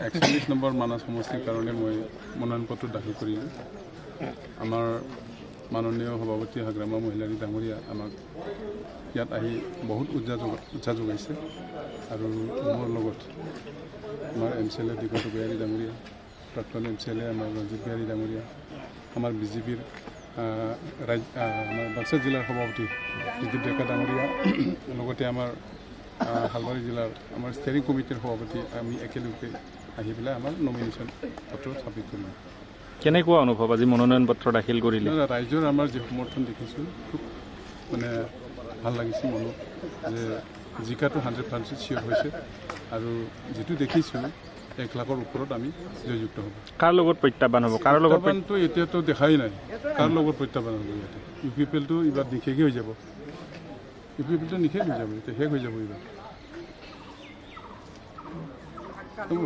41 number মানস সমষ্টিৰ কাৰণে মই মনোনয়ন পত্ৰ দাখিল কৰিলোঁ। আমাৰ মাননীয় সভাপতি হাগ্ৰামা মহিলাৰী ডাঙৰীয়া আমাক ইয়াত আহি বহুত উৎসাহ যোগাইছে আৰু মোৰ লগত আমাৰ MCLA দিগন্ত বিহাৰী ডাঙৰীয়া, প্ৰাক্তন MCLA আমাৰ ৰঞ্জিত বিহাৰী ডাঙৰীয়া, আমাৰ BJPৰ আমাৰ বাক্সা জিলাৰ সভাপতি ৰিজিত ডেকা ডাঙৰীয়া, লগতে আমাৰ হালবাৰী জিলাৰ আমাৰ ষ্টেৰিং কমিটিৰ সভাপতি আমি একেলগে আহি পেলাই আমাৰ নমিনেশ্যন পত্ৰ ছাবমিট কৰিলোঁ। কেনেকুৱা অনুভৱ আজি মনোনয়ন পত্ৰ দাখিল কৰিলে? ৰাইজৰ আমাৰ যি সমৰ্থন দেখিছোঁ খুব মানে ভাল লাগিছে মনত, যে জিকাটো 100% চিয়'ৰ হৈছে আৰু যিটো দেখিছোঁ 1 লাখৰ ওপৰত আমি জয়যুক্ত হ'ব। কাৰ লগত প্ৰত্যাহ্বান হ'ব? কাৰ লগত প্ৰত্যাহ্বানটো এতিয়াতো দেখাই নাই, কাৰ লগত প্ৰত্যাহ্বান হ'ব। ইয়াতে UPPLটো এইবাৰ নিশেষে হৈ যাব, UPPLটো নিশেষ হৈ যাব, এতিয়া শেষ হৈ যাব এইবাৰ। হ'ব।